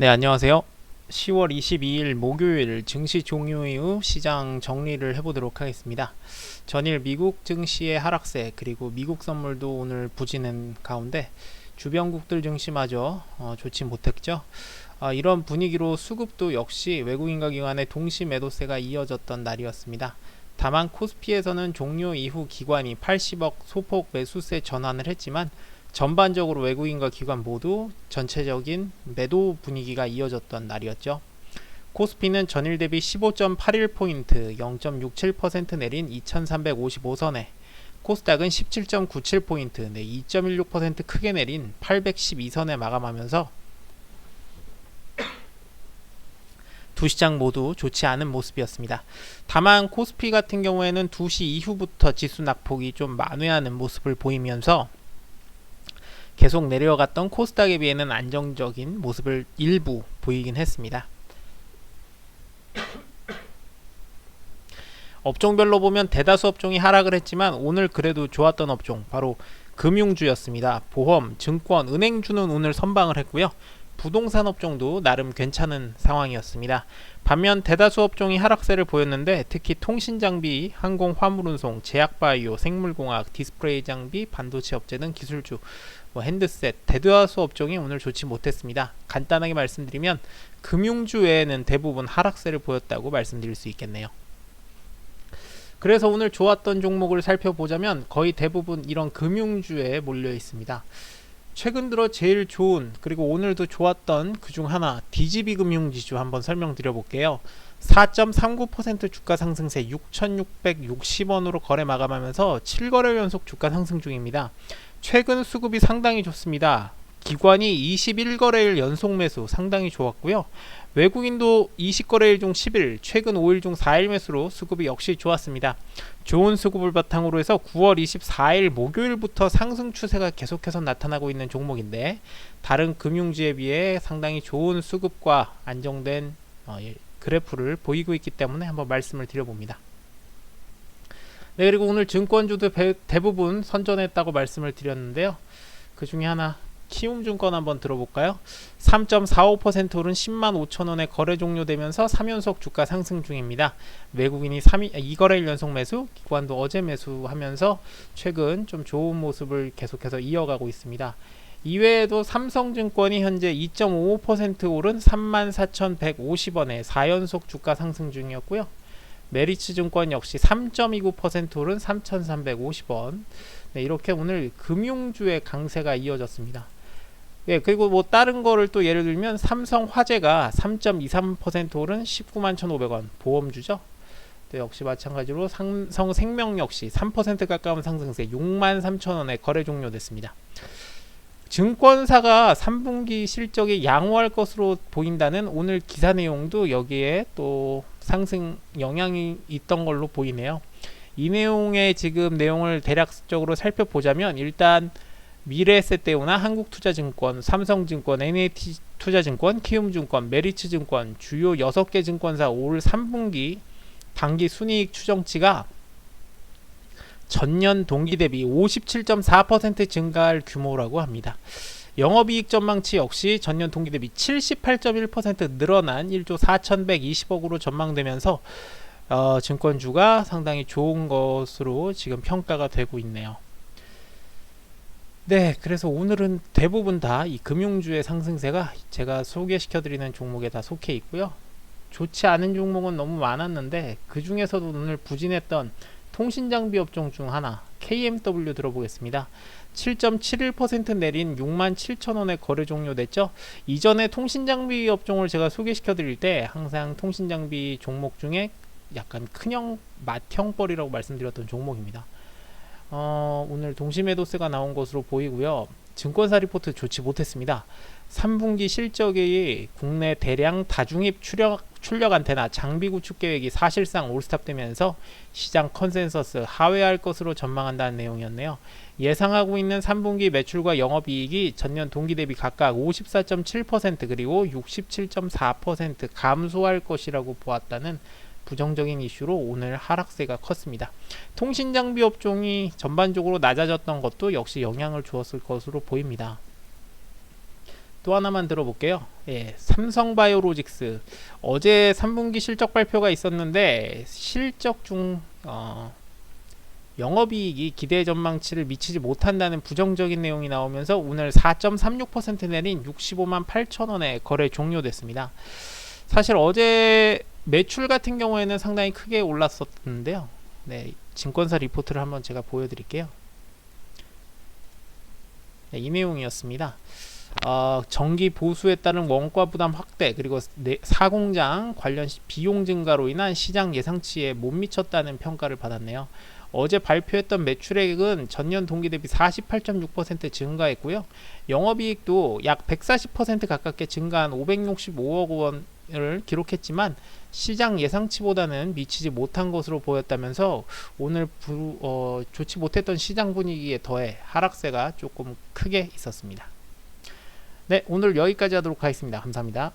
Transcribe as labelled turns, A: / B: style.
A: 네, 안녕하세요. 10월 22일 목요일 증시 종료 이후 시장 정리를 해보도록 하겠습니다. 전일 미국 증시의 하락세 그리고 미국 선물도 오늘 부진한 가운데 주변국들 증시마저 좋지 못했죠. 이런 분위기로 수급도 역시 외국인과 기관의 동시 매도세가 이어졌던 날이었습니다. 다만 코스피에서는 종료 이후 기관이 80억 소폭 매수세 전환을 했지만 전반적으로 외국인과 기관 모두 전체적인 매도 분위기가 이어졌던 날이었죠. 코스피는 전일 대비 15.81포인트 0.67% 내린 2355선에 코스닥은 17.97포인트 2.16% 크게 내린 812선에 마감하면서 두 시장 모두 좋지 않은 모습이었습니다. 다만 코스피 같은 경우에는 2시 이후부터 지수 낙폭이 좀 만회하는 모습을 보이면서 계속 내려갔던 코스닥에 비해는 안정적인 모습을 일부 보이긴 했습니다. 업종별로 보면 대다수 업종이 하락을 했지만 오늘 그래도 좋았던 업종 바로 금융주였습니다. 보험, 증권, 은행주는 오늘 선방을 했고요. 부동산 업종도 나름 괜찮은 상황이었습니다. 반면 대다수 업종이 하락세를 보였는데 특히 통신장비, 항공화물운송, 제약바이오, 생물공학, 디스플레이 장비, 반도체 업체 등 기술주, 핸드셋, 대다수 업종이 오늘 좋지 못했습니다. 간단하게 말씀드리면 금융주 외에는 대부분 하락세를 보였다고 말씀드릴 수 있겠네요. 그래서 오늘 좋았던 종목을 살펴보자면 거의 대부분 이런 금융주에 몰려 있습니다. 최근 들어 제일 좋은 그리고 오늘도 좋았던 그중 하나 DGB 금융지주 한번 설명드려 볼게요. 4.39% 주가 상승세 6,660원으로 거래 마감하면서 7거래 연속 주가 상승 중입니다. 최근 수급이 상당히 좋습니다. 기관이 21거래일 연속 매수 상당히 좋았고요. 외국인도 20거래일 중 10일, 최근 5일 중 4일 매수로 수급이 역시 좋았습니다. 좋은 수급을 바탕으로 해서 9월 24일 목요일부터 상승 추세가 계속해서 나타나고 있는 종목인데 다른 금융주에 비해 상당히 좋은 수급과 안정된 그래프를 보이고 있기 때문에 한번 말씀을 드려봅니다. 네, 그리고 오늘 증권주도 대부분 선전했다고 말씀을 드렸는데요. 그 중에 하나 키움증권 한번 들어볼까요? 3.45% 오른 105,000원에 거래 종료되면서 3연속 주가 상승 중입니다. 외국인이 2거래일 연속 매수, 기관도 어제 매수하면서 최근 좀 좋은 모습을 계속해서 이어가고 있습니다. 이외에도 삼성증권이 현재 2.55% 오른 34,150원에 4연속 주가 상승 중이었고요. 메리츠증권 역시 3.29% 오른 3,350원. 네, 이렇게 오늘 금융주의 강세가 이어졌습니다. 예, 그리고 뭐 다른 거를 또 예를 들면 삼성화재가 3.23% 오른 191,500원 보험주죠. 네, 역시 마찬가지로 삼성생명 역시 3% 가까운 상승세 63,000원에 거래 종료됐습니다. 증권사가 3분기 실적이 양호할 것으로 보인다는 오늘 기사 내용도 여기에 또 상승 영향이 있던 걸로 보이네요. 이 내용의 지금 내용을 대략적으로 살펴보자면 일단 미래에셋대우나 한국투자증권, 삼성증권, NH투자증권, 키움증권, 메리츠증권 주요 6개 증권사 올 3분기 당기 순이익 추정치가 전년 동기 대비 57.4% 증가할 규모라고 합니다. 영업이익 전망치 역시 전년 동기 대비 78.1% 늘어난 1조 4,120억으로 전망되면서 증권주가 상당히 좋은 것으로 지금 평가가 되고 있네요. 네, 그래서 오늘은 대부분 다 이 금융주의 상승세가 제가 소개시켜드리는 종목에 다 속해 있고요. 좋지 않은 종목은 너무 많았는데 그 중에서도 오늘 부진했던 통신장비 업종 중 하나 KMW 들어보겠습니다. 7.71% 내린 67,000원에 거래 종료됐죠. 이전에 통신장비 업종을 제가 소개시켜드릴 때 항상 통신장비 종목 중에 약간 큰형 맏형벌이라고 말씀드렸던 종목입니다. 오늘 동시매도세가 나온 것으로 보이고요. 증권사 리포트 좋지 못했습니다. 3분기 실적이 국내 대량 다중입 출력 안테나 장비 구축 계획이 사실상 올스탑되면서 시장 컨센서스 하회할 것으로 전망한다는 내용이었네요. 예상하고 있는 3분기 매출과 영업이익이 전년 동기 대비 각각 54.7% 그리고 67.4% 감소할 것이라고 보았다는 부정적인 이슈로 오늘 하락세가 컸습니다. 통신장비 업종이 전반적으로 낮아졌던 것도 역시 영향을 주었을 것으로 보입니다. 또 하나만 들어볼게요. 예, 삼성바이오로직스 어제 3분기 실적 발표가 있었는데 실적 중 영업이익이 기대 전망치를 미치지 못한다는 부정적인 내용이 나오면서 오늘 4.36% 내린 65만 8천 원에 거래 종료됐습니다. 사실 어제 매출 같은 경우에는 상당히 크게 올랐었는데요. 네, 증권사 리포트를 한번 제가 보여드릴게요. 네, 이 내용이었습니다. 정기 보수에 따른 원가 부담 확대 그리고 사공장 관련 비용 증가로 인한 시장 예상치에 못 미쳤다는 평가를 받았네요. 어제 발표했던 매출액은 전년 동기 대비 48.6% 증가했고요. 영업이익도 약 140% 가깝게 증가한 565억 원을 기록했지만 시장 예상치보다는 미치지 못한 것으로 보였다면서 오늘 좋지 못했던 시장 분위기에 더해 하락세가 조금 크게 있었습니다. 네, 오늘 여기까지 하도록 하겠습니다. 감사합니다.